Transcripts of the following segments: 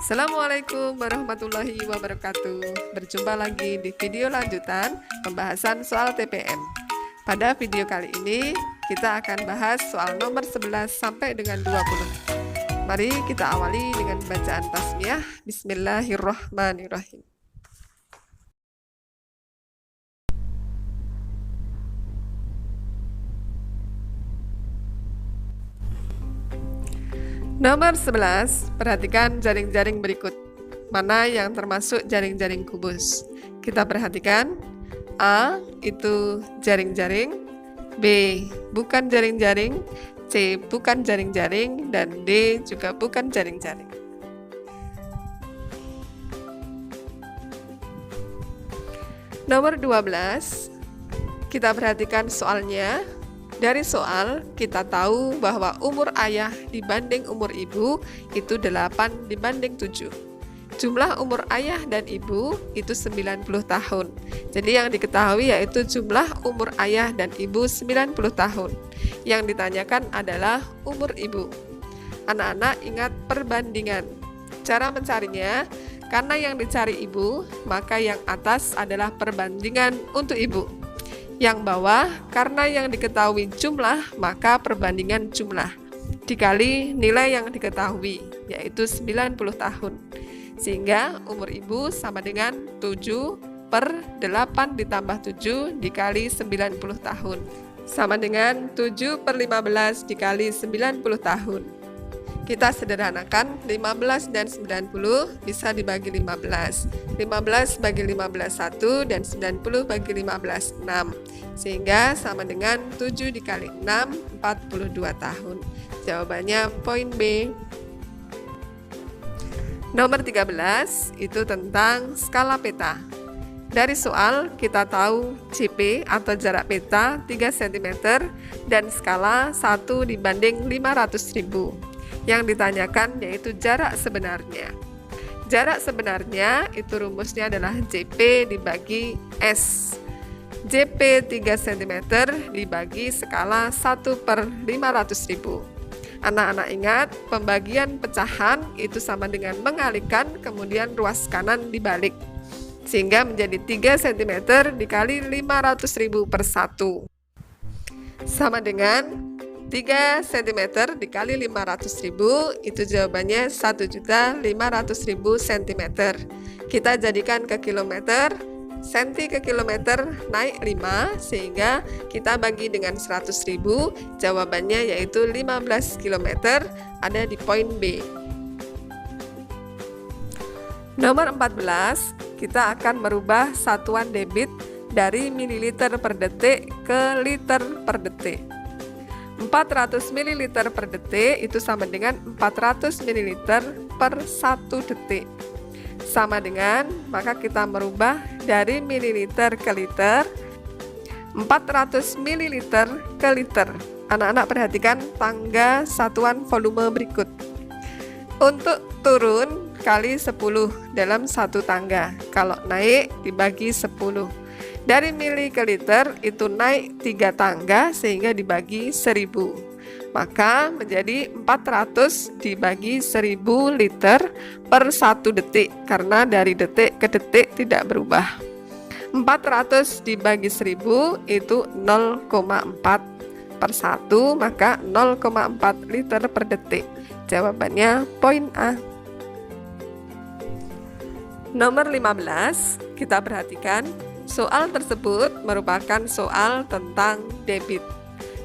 Assalamualaikum warahmatullahi wabarakatuh. Berjumpa lagi di video lanjutan pembahasan soal TPM. Pada video kali ini kita akan bahas soal nomor 11 sampai dengan 20. Mari kita awali dengan bacaan tasmiyah. Bismillahirrahmanirrahim. Nomor 11, perhatikan jaring-jaring berikut. Mana yang termasuk jaring-jaring kubus? Kita perhatikan, A itu jaring-jaring, B bukan jaring-jaring, C bukan jaring-jaring, dan D juga bukan jaring-jaring. Nomor 12, kita perhatikan soalnya. Dari soal, kita tahu bahwa umur ayah dibanding umur ibu itu 8 dibanding 7. Jumlah umur ayah dan ibu itu 90 tahun. Jadi yang diketahui yaitu jumlah umur ayah dan ibu 90 tahun. Yang ditanyakan adalah umur ibu. Anak-anak ingat perbandingan. Cara mencarinya, karena yang dicari ibu, maka yang atas adalah perbandingan untuk ibu. Yang bawah, karena yang diketahui jumlah, maka perbandingan jumlah dikali nilai yang diketahui, yaitu 90 tahun. Sehingga umur ibu sama dengan 7/8 ditambah 7 dikali 90 tahun. Sama dengan 7/15 dikali 90 tahun. Kita sederhanakan, 15 dan 90 bisa dibagi 15. 15 bagi 15 1 dan 90 bagi 15 6. Sehingga sama dengan 7 dikali 6, 42 tahun. Jawabannya poin B. Nomor 13 itu tentang skala peta. Dari soal kita tahu CP atau jarak peta 3 cm dan skala 1 dibanding 500.000. Yang ditanyakan yaitu jarak sebenarnya. Jarak sebenarnya itu rumusnya adalah JP dibagi S. JP 3 cm dibagi skala 1/500.000. Anak-anak ingat, pembagian pecahan itu sama dengan mengalihkan, kemudian ruas kanan dibalik. Sehingga menjadi 3 cm dikali 500.000 per 1. Sama dengan 3 cm dikali 500.000, itu jawabannya 1.500.000 cm. Kita jadikan ke kilometer, senti ke kilometer naik 5, sehingga kita bagi dengan 100.000, jawabannya yaitu 15 km, ada di poin B. Nomor 14, kita akan merubah satuan debit dari mililiter per detik ke liter per detik. 400 ml per detik itu sama dengan 400 ml per 1 detik. Sama dengan, maka kita merubah dari mililiter ke liter, 400 ml ke liter. Anak-anak perhatikan tangga satuan volume berikut. Untuk turun kali 10 dalam satu tangga, kalau naik dibagi 10. Dari mili ke liter itu naik 3 tangga sehingga dibagi 1000. Maka menjadi 400 dibagi 1000 liter per 1 detik, karena dari detik ke detik tidak berubah. 400 dibagi 1000 itu 0,4 per 1, maka 0,4 liter per detik. Jawabannya poin A. Nomor 15, kita perhatikan. Soal tersebut merupakan soal tentang debit.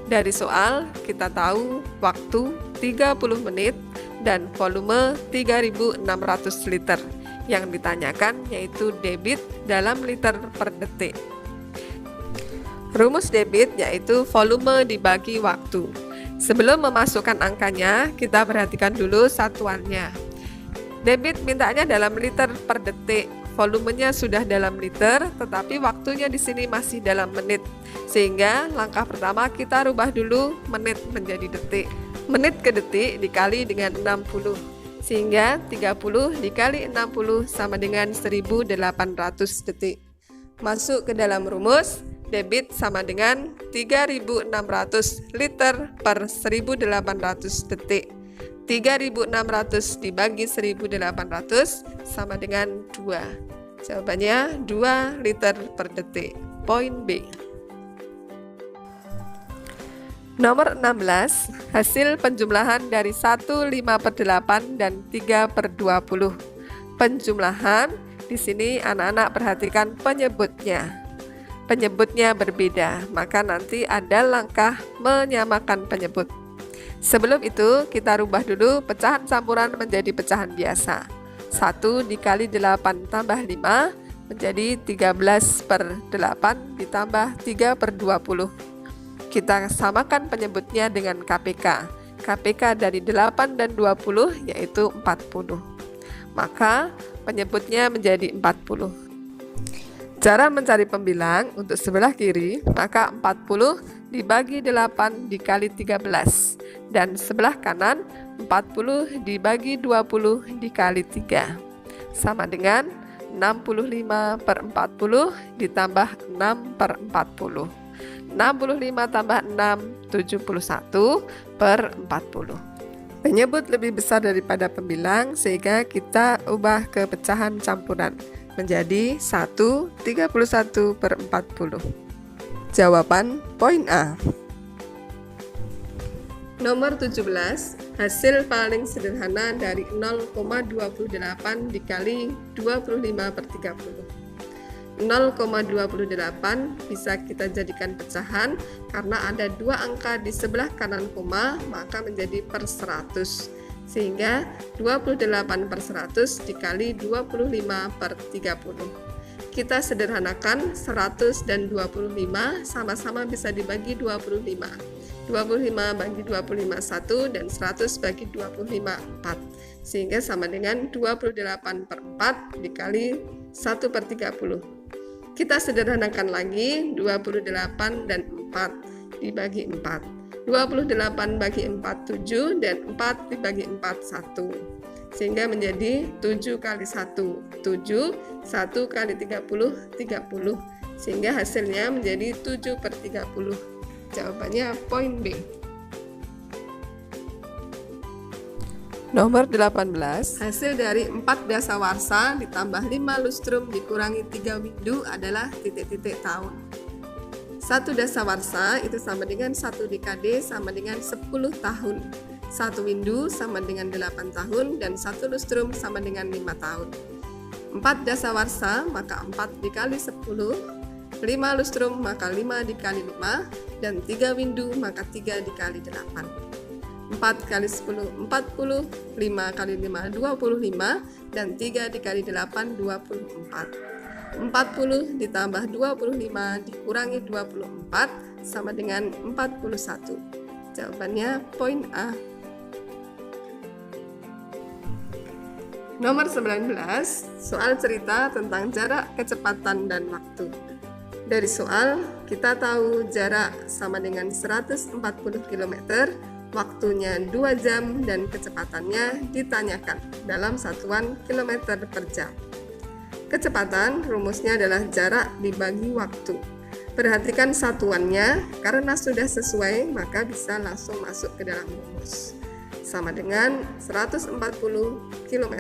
Dari soal kita tahu waktu 30 menit dan volume 3.600 liter. Yang ditanyakan yaitu debit dalam liter per detik. Rumus debit yaitu volume dibagi waktu. Sebelum memasukkan angkanya, kita perhatikan dulu satuannya. Debit mintanya dalam liter per detik. Volumenya sudah dalam liter, tetapi waktunya di sini masih dalam menit. Sehingga langkah pertama kita rubah dulu menit menjadi detik. Menit ke detik dikali dengan 60. Sehingga 30 dikali 60 sama dengan 1800 detik. Masuk ke dalam rumus, debit sama dengan 3.600 liter per 1800 detik. 3.600 dibagi 1.800 sama dengan 2. Jawabannya 2 liter per detik. Poin B. Nomor 16, hasil penjumlahan dari 1/5/8 dan 3/20. Penjumlahan, di sini anak-anak perhatikan penyebutnya. Penyebutnya berbeda, maka nanti ada langkah menyamakan penyebut. Sebelum itu, kita rubah dulu pecahan campuran menjadi pecahan biasa. 1 dikali 8 tambah 5 menjadi 13/8 ditambah 3/20. Kita samakan penyebutnya dengan KPK. KPK dari 8 dan 20 yaitu 40. Maka penyebutnya menjadi 40. Cara mencari pembilang untuk sebelah kiri, maka 40 dibagi 8 dikali 13. Dan sebelah kanan 40 dibagi 20 dikali 3. Sama dengan 65/40 ditambah 6/40. 65 tambah 6, 71/40. Penyebut lebih besar daripada pembilang, sehingga kita ubah ke pecahan campuran menjadi 1 31/40. Jawaban poin A. Nomor 17, hasil paling sederhana dari 0,28 dikali 25/30. 0,28 bisa kita jadikan pecahan karena ada 2 angka di sebelah kanan koma, maka menjadi per 100. Sehingga 28/100 dikali 25/30. Kita sederhanakan, 100 dan 25 sama-sama bisa dibagi 25. 25 bagi 25 1 dan 100 bagi 25 4. Sehingga sama dengan 28/4 dikali 1/30. Kita sederhanakan lagi, 28 dan 4 dibagi 4. 28 bagi 4 7 dan 4 dibagi 4 1. Sehingga menjadi 7 kali 1 7, 1 kali 30 30. Sehingga hasilnya menjadi 7/30. Jawabannya poin B. Nomor 18, hasil dari 4 dasawarsa ditambah 5 lustrum dikurangi 3 windu adalah titik-titik tahun. 1 dasawarsa itu sama dengan 1 dekade sama dengan 10 tahun. 1 windu sama dengan 8 tahun dan 1 lustrum sama dengan 5 tahun. 4 dasawarsa maka 4 dikali 10, 5 lustrum maka 5 dikali 5, dan 3 windu maka 3 dikali 8. 4 kali 10 40, 5 kali 5 25, dan 3 dikali 8 24. 40 ditambah 25 dikurangi 24 sama dengan 41. Jawabannya poin A. Nomor 19, soal cerita tentang jarak, kecepatan, dan waktu. Dari soal, kita tahu jarak sama dengan 140 km, waktunya 2 jam, dan kecepatannya ditanyakan dalam satuan kilometer per jam. Kecepatan rumusnya adalah jarak dibagi waktu. Perhatikan satuannya, karena sudah sesuai maka bisa langsung masuk ke dalam rumus. Sama dengan 140 km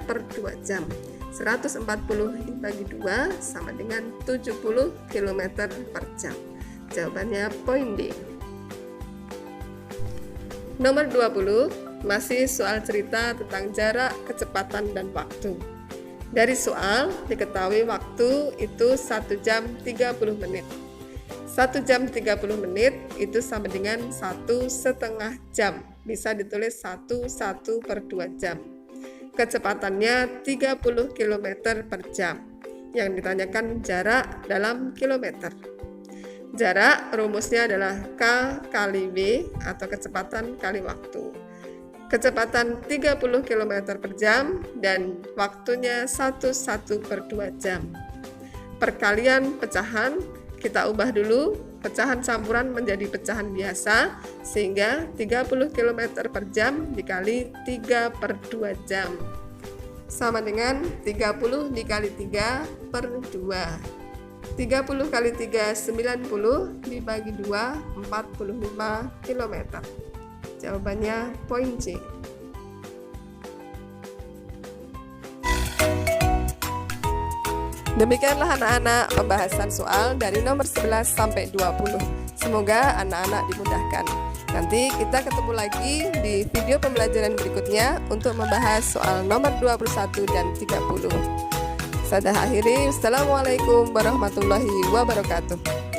per 2 jam. 140 dibagi 2 sama dengan 70 km per jam. Jawabannya poin D. Nomor 20, masih soal cerita tentang jarak, kecepatan, dan waktu. Dari soal, diketahui waktu itu 1 jam 30 menit. 1 jam 30 menit itu sama dengan 1,5 jam. Bisa ditulis 1/2 jam. Kecepatannya 30 km per jam. Yang ditanyakan jarak dalam kilometer. Jarak rumusnya adalah K kali V atau kecepatan kali waktu. Kecepatan 30 km per jam dan waktunya 1/2 jam. Perkalian pecahan, kita ubah dulu pecahan campuran menjadi pecahan biasa, sehingga 30 km per jam dikali 3/2 jam. Sama dengan 30 dikali 3 per 2. 30 kali 3, 90, dibagi 2, 45 km. Jawabannya poin C. Demikianlah anak-anak pembahasan soal dari nomor 11 sampai 20. Semoga anak-anak dimudahkan. Nanti kita ketemu lagi di video pembelajaran berikutnya untuk membahas soal nomor 21 dan 30. Saya akhiri. Wassalamualaikum warahmatullahi wabarakatuh.